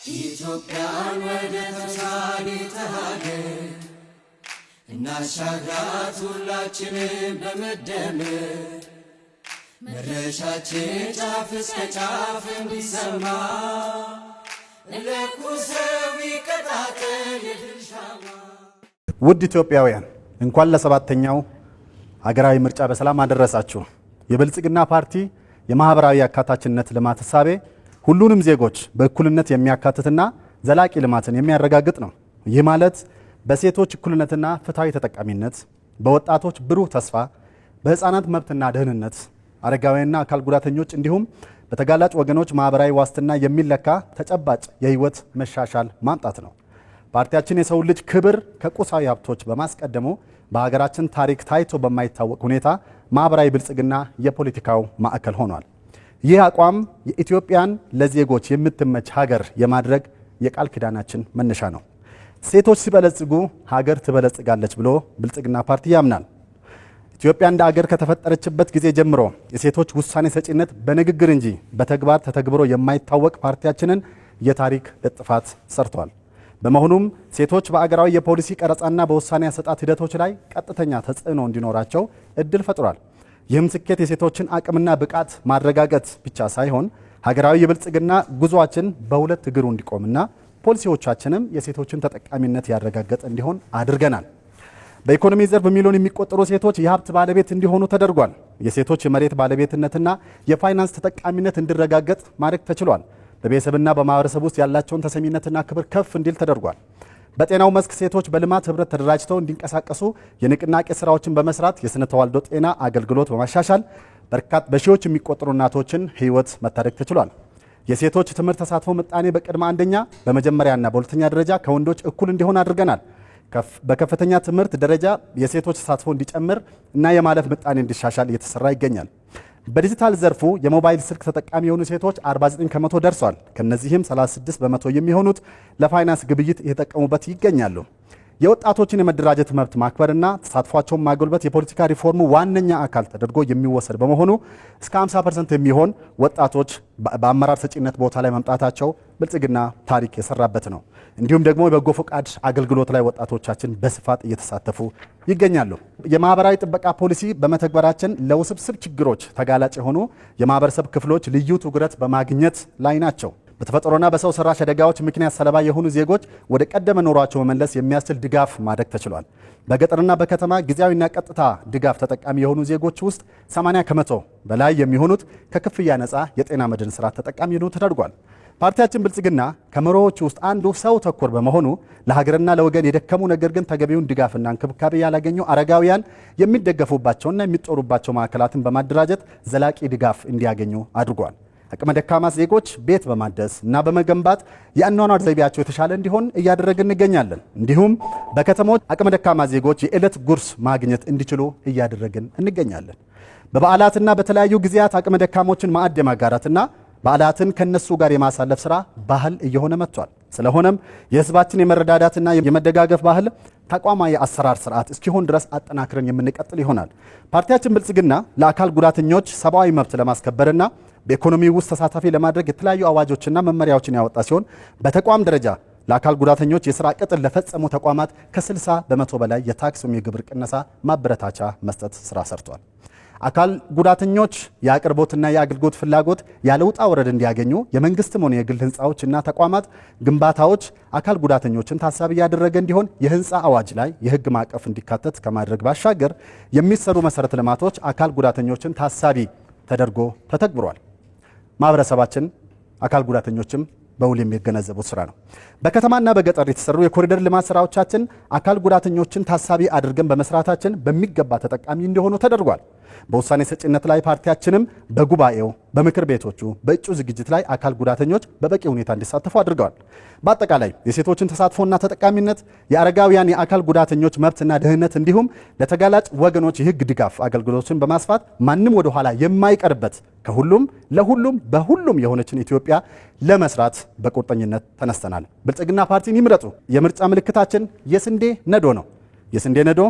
ኢትዮጵያን ወደ ተሻለ ሀገር እናሻግራት ሁላችንም በመደመር መድረሻችን ጫፍ እስከ ጫፍ እንዲሰማ ለኩሰው ይቀጣጠል የድል ሻማ። ውድ ኢትዮጵያውያን እንኳን ለሰባተኛው ሀገራዊ ምርጫ በሰላም አደረሳችሁ። የብልጽግና ፓርቲ የማህበራዊ አካታችነት ልማት እሳቤ ሁሉንም ዜጎች በእኩልነት የሚያካትትና ዘላቂ ልማትን የሚያረጋግጥ ነው። ይህ ማለት በሴቶች እኩልነትና ፍትሃዊ ተጠቃሚነት፣ በወጣቶች ብሩህ ተስፋ፣ በህፃናት መብትና ደህንነት፣ አረጋውያንና አካል ጉዳተኞች እንዲሁም በተጋላጭ ወገኖች ማህበራዊ ዋስትና የሚለካ ተጨባጭ የህይወት መሻሻል ማምጣት ነው። ፓርቲያችን የሰው ልጅ ክብር ከቁሳዊ ሀብቶች በማስቀደሙ በሀገራችን ታሪክ ታይቶ በማይታወቅ ሁኔታ ማህበራዊ ብልጽግና የፖለቲካው ማዕከል ሆኗል። ይህ አቋም የኢትዮጵያን ለዜጎች የምትመች ሀገር የማድረግ የቃል ኪዳናችን መነሻ ነው። ሴቶች ሲበለጽጉ ሀገር ትበለጽጋለች ብሎ ብልጽግና ፓርቲ ያምናል። ኢትዮጵያ እንደ ሀገር ከተፈጠረችበት ጊዜ ጀምሮ የሴቶች ውሳኔ ሰጪነት በንግግር እንጂ በተግባር ተተግብሮ የማይታወቅ ፓርቲያችንን የታሪክ እጥፋት ሰርቷል። በመሆኑም ሴቶች በአገራዊ የፖሊሲ ቀረጻና በውሳኔ አሰጣጥ ሂደቶች ላይ ቀጥተኛ ተጽዕኖ እንዲኖራቸው እድል ፈጥሯል። ይህም ስኬት የሴቶችን አቅምና ብቃት ማረጋገጥ ብቻ ሳይሆን ሀገራዊ የብልጽግና ጉዟችን በሁለት እግሩ እንዲቆምና ፖሊሲዎቻችንም የሴቶችን ተጠቃሚነት ያረጋገጠ እንዲሆን አድርገናል። በኢኮኖሚ ዘርፍ በሚሊዮን የሚቆጠሩ ሴቶች የሀብት ባለቤት እንዲሆኑ ተደርጓል። የሴቶች የመሬት ባለቤትነትና የፋይናንስ ተጠቃሚነት እንዲረጋገጥ ማድረግ ተችሏል። በቤተሰብና በማህበረሰብ ውስጥ ያላቸውን ተሰሚነትና ክብር ከፍ እንዲል ተደርጓል። በጤናው መስክ ሴቶች በልማት ህብረት ተደራጅተው እንዲንቀሳቀሱ የንቅናቄ ስራዎችን በመስራት የስነ ተዋልዶ ጤና አገልግሎት በማሻሻል በሺዎች የሚቆጠሩ እናቶችን ህይወት መታደግ ተችሏል። የሴቶች ትምህርት ተሳትፎ ምጣኔ በቅድመ አንደኛ በመጀመሪያና በሁለተኛ ደረጃ ከወንዶች እኩል እንዲሆን አድርገናል። በከፍተኛ ትምህርት ደረጃ የሴቶች ተሳትፎ እንዲጨምር እና የማለፍ ምጣኔ እንዲሻሻል እየተሰራ ይገኛል። በዲጂታል ዘርፉ የሞባይል ስልክ ተጠቃሚ የሆኑ ሴቶች 49 ከመቶ ደርሷል። ከነዚህም 36 በመቶ የሚሆኑት ለፋይናንስ ግብይት እየተጠቀሙበት ይገኛሉ። የወጣቶችን የመደራጀት መብት ማክበርና ተሳትፏቸውን ማጎልበት የፖለቲካ ሪፎርሙ ዋነኛ አካል ተደርጎ የሚወሰድ በመሆኑ እስከ 50% የሚሆን ወጣቶች በአመራር ሰጪነት ቦታ ላይ መምጣታቸው ብልጽግና ታሪክ የሰራበት ነው። እንዲሁም ደግሞ የበጎ ፈቃድ አገልግሎት ላይ ወጣቶቻችን በስፋት እየተሳተፉ ይገኛሉ። የማህበራዊ ጥበቃ ፖሊሲ በመተግበራችን ለውስብስብ ችግሮች ተጋላጭ የሆኑ የማህበረሰብ ክፍሎች ልዩ ትኩረት በማግኘት ላይ ናቸው። በተፈጥሮና በሰው ሰራሽ አደጋዎች ምክንያት ሰለባ የሆኑ ዜጎች ወደ ቀደመ ኑሯቸው መመለስ የሚያስችል ድጋፍ ማድረግ ተችሏል። በገጠርና በከተማ ጊዜያዊና ቀጥታ ድጋፍ ተጠቃሚ የሆኑ ዜጎች ውስጥ 80 ከመቶ በላይ የሚሆኑት ከክፍያ ነፃ የጤና መድን ስርዓት ተጠቃሚ ሆኑ ተደርጓል። ፓርቲያችን ብልጽግና ከመርሆዎች ውስጥ አንዱ ሰው ተኮር በመሆኑ ለሀገርና ለወገን የደከሙ ነገር ግን ተገቢውን ድጋፍና እንክብካቤ ያላገኙ አረጋውያን የሚደገፉባቸውና የሚጦሩባቸው ማዕከላትን በማደራጀት ዘላቂ ድጋፍ እንዲያገኙ አድርጓል። አቅመ ደካማ ዜጎች ቤት በማደስ እና በመገንባት የአኗኗር ዘይቤያቸው የተሻለ እንዲሆን እያደረግን እንገኛለን። እንዲሁም በከተሞች አቅመ ደካማ ዜጎች የዕለት ጉርስ ማግኘት እንዲችሉ እያደረግን እንገኛለን። በበዓላትና በተለያዩ ጊዜያት አቅመ ደካሞችን ማዕድ የማጋራትና በዓላትን ከነሱ ጋር የማሳለፍ ስራ ባህል እየሆነ መጥቷል። ስለሆነም የህዝባችን የመረዳዳትና የመደጋገፍ ባህል ተቋማዊ አሰራር ስርዓት እስኪሆን ድረስ አጠናክረን የምንቀጥል ይሆናል። ፓርቲያችን ብልጽግና ለአካል ጉዳተኞች ሰብአዊ መብት ለማስከበርና በኢኮኖሚ ውስጥ ተሳታፊ ለማድረግ የተለያዩ አዋጆችና መመሪያዎችን ያወጣ ሲሆን በተቋም ደረጃ ለአካል ጉዳተኞች የስራ ቅጥር ለፈጸሙ ተቋማት ከ60 በመቶ በላይ የታክስ የግብር ቅነሳ ማበረታቻ መስጠት ስራ ሰርቷል። አካል ጉዳተኞች የአቅርቦትና የአገልግሎት ፍላጎት ያለ ውጣ ወረድ እንዲያገኙ የመንግስትም ሆነ የግል ህንፃዎችና ተቋማት ግንባታዎች አካል ጉዳተኞችን ታሳቢ ያደረገ እንዲሆን የህንፃ አዋጅ ላይ የህግ ማዕቀፍ እንዲካተት ከማድረግ ባሻገር የሚሰሩ መሰረተ ልማቶች አካል ጉዳተኞችን ታሳቢ ተደርጎ ተተግብሯል። ማህበረሰባችን አካል ጉዳተኞችም በውል የሚገነዘቡት ስራ ነው። በከተማና በገጠር የተሰሩ የኮሪደር ልማት ስራዎቻችን አካል ጉዳተኞችን ታሳቢ አድርገን በመስራታችን በሚገባ ተጠቃሚ እንዲሆኑ ተደርጓል። በውሳኔ ሰጪነት ላይ ፓርቲያችንም በጉባኤው፣ በምክር ቤቶቹ፣ በእጩ ዝግጅት ላይ አካል ጉዳተኞች በበቂ ሁኔታ እንዲሳተፉ አድርገዋል። በአጠቃላይ የሴቶችን ተሳትፎና ተጠቃሚነት፣ የአረጋውያን የአካል ጉዳተኞች መብትና ደህንነት እንዲሁም ለተጋላጭ ወገኖች የህግ ድጋፍ አገልግሎቶችን በማስፋት ማንም ወደ ኋላ የማይቀርበት ከሁሉም ለሁሉም በሁሉም የሆነችን ኢትዮጵያ ለመስራት በቁርጠኝነት ተነስተናል። ብልጽግና ፓርቲን ይምረጡ። የምርጫ ምልክታችን የስንዴ ነዶ ነው። የስንዴ ነዶ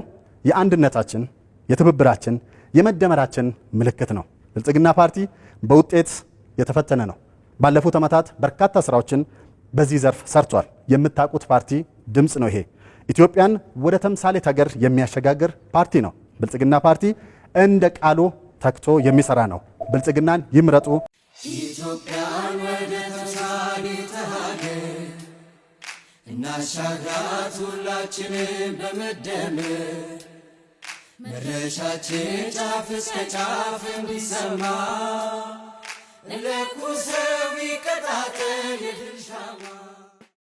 የአንድነታችን፣ የትብብራችን፣ የመደመራችን ምልክት ነው። ብልጽግና ፓርቲ በውጤት የተፈተነ ነው። ባለፉት ዓመታት በርካታ ስራዎችን በዚህ ዘርፍ ሰርቷል። የምታውቁት ፓርቲ ድምፅ ነው ይሄ። ኢትዮጵያን ወደ ተምሳሌት ሀገር የሚያሸጋግር ፓርቲ ነው። ብልጽግና ፓርቲ እንደ ቃሉ ተግቶ የሚሰራ ነው። ብልጽግናን ይምረጡ። ኢትዮጵያን ወደ ተምሳሌት ሀገር እናሻግራት ሁላችንም በመደመር መድረሻችን ጫፍ እስከ ጫፍ እንዲሰማ ለኩሰው ይቀጣጠል የድል ሻማ።